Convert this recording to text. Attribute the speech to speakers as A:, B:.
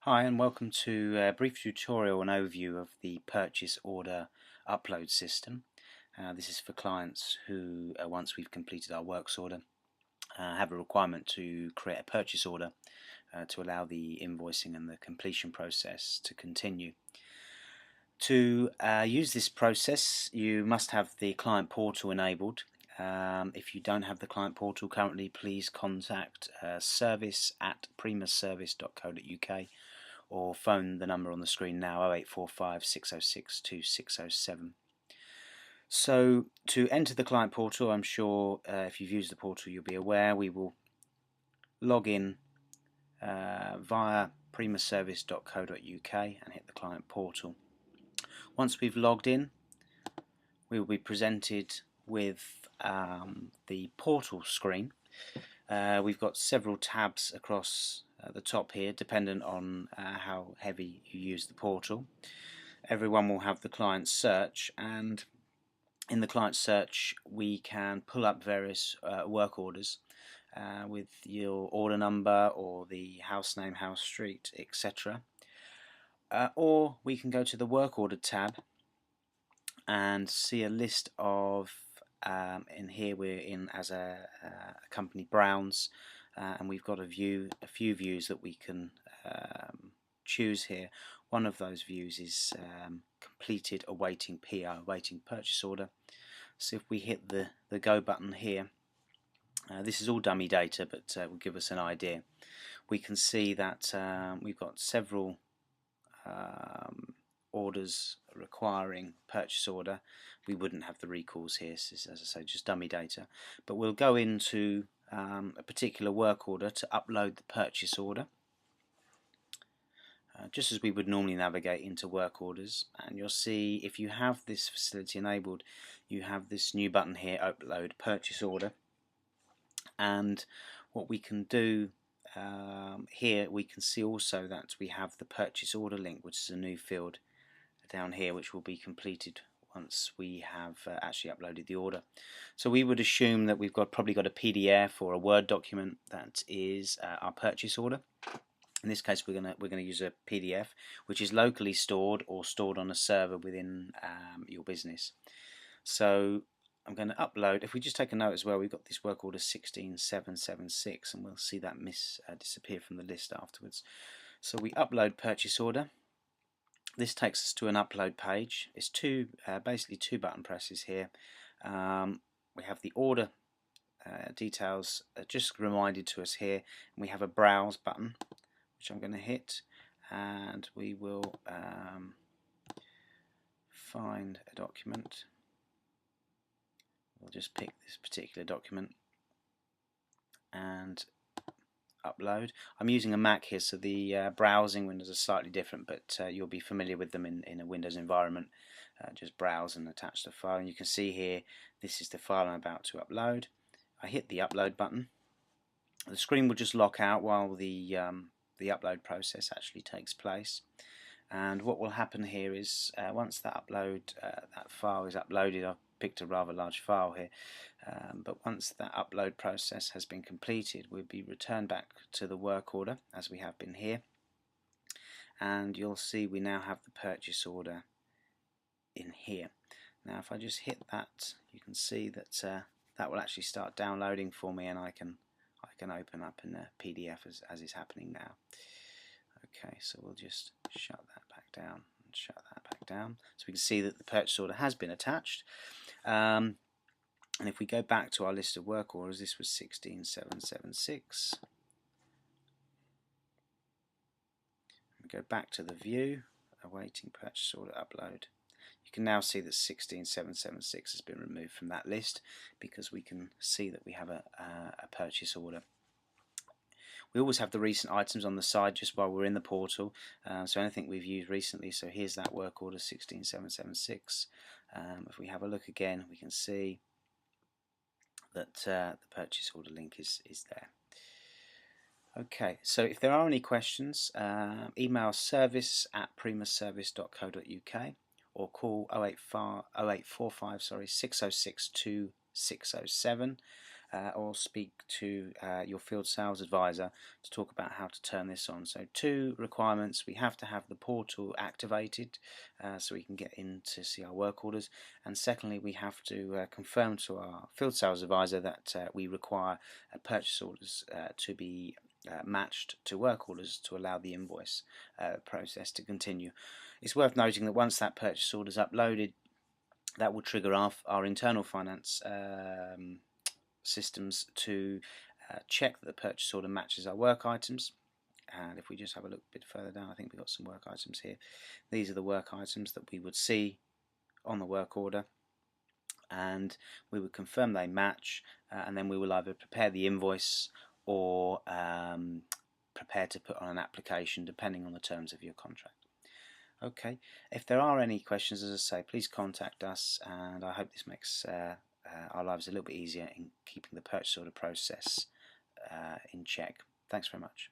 A: Hi and welcome to a brief tutorial and overview of the purchase order upload system. This is for clients who, once we've completed our works order, have a requirement to create a purchase order to allow the invoicing and the completion process to continue. To use this process, you must have the client portal enabled. If you don't have the client portal currently, please contact service@primaservice.co.uk or phone the number on the screen now, 0845 606 2607. So to enter the client portal, I'm sure if you've used the portal you'll be aware we will log in via primaservice.co.uk and hit the client portal. Once we've logged in, we will be presented with the portal screen. We've got several tabs across the top here, dependent on how heavy you use the portal. Everyone will have the client search, and in the client search we can pull up various work orders with your order number or the house name, house street, etc. Or we can go to the work order tab and see a list of in here we're in as a company Browns, and we've got a few views that we can choose here. One of those views is completed awaiting PO, awaiting purchase order. So if we hit the go button here, this is all dummy data, but will give us an idea. We can see that we've got several orders requiring purchase order. We wouldn't have the recalls here, so as I say, just dummy data. But we'll go into a particular work order to upload the purchase order, just as we would normally navigate into work orders. And you'll see if you have this facility enabled, you have this new button here, upload purchase order. And what we can do here, we can see also that we have the purchase order link, which is a new field down here, which will be completed once we have actually uploaded the order. So we would assume that we've probably got a PDF or a Word document that is our purchase order. In this case, we're gonna use a PDF, which is locally stored or stored on a server within your business. So I'm going to upload. If we just take a note as well, we've got this work order 16776, and we'll see that disappear from the list afterwards. So we upload purchase order. This takes us to an upload page. It's basically two button presses here. We have the order details just reminded to us here, and we have a browse button, which I'm going to hit, and we will find a document. We'll just pick this particular document and upload. I'm using a Mac here, so the browsing windows are slightly different, but you'll be familiar with them in a Windows environment. Just browse and attach the file, and you can see here this is the file I'm about to upload. I hit the upload button. The screen will just lock out while the upload process actually takes place. And what will happen here is once that file is uploaded, I've picked a rather large file here, but once that upload process has been completed, we'll be returned back to the work order as we have been here, and you'll see we now have the purchase order in here. Now if I just hit that, you can see that that will actually start downloading for me, and I can open up in a PDF as is happening now. Okay, so we'll just shut that back down and shut that back down. So we can see that the purchase order has been attached. And if we go back to our list of work orders, this was 16776. We go back to the view, awaiting purchase order upload. You can now see that 16776 has been removed from that list because we can see that we have a purchase order. We always have the recent items on the side just while we're in the portal, so anything we've used recently. So here's that work order 16776. If we have a look again, we can see that the purchase order link is there. Okay, so if there are any questions, email service@primaservice.co.uk or call 0845 606 2607. or speak to your field sales advisor to talk about how to turn this on. So 2 requirements: we have to have the portal activated so we can get in to see our work orders, and secondly we have to confirm to our field sales advisor that we require purchase orders to be matched to work orders to allow the invoice process to continue. It's worth noting that once that purchase order is uploaded, that will trigger our internal finance systems to check that the purchase order matches our work items. And if we just have a look a bit further down, I think we've got some work items here. These are the work items that we would see on the work order, and we would confirm they match, and then we will either prepare the invoice or prepare to put on an application depending on the terms of your contract. Okay, if there are any questions, as I say, please contact us, and I hope this makes our lives a little bit easier in keeping the purchase order process in check. Thanks very much.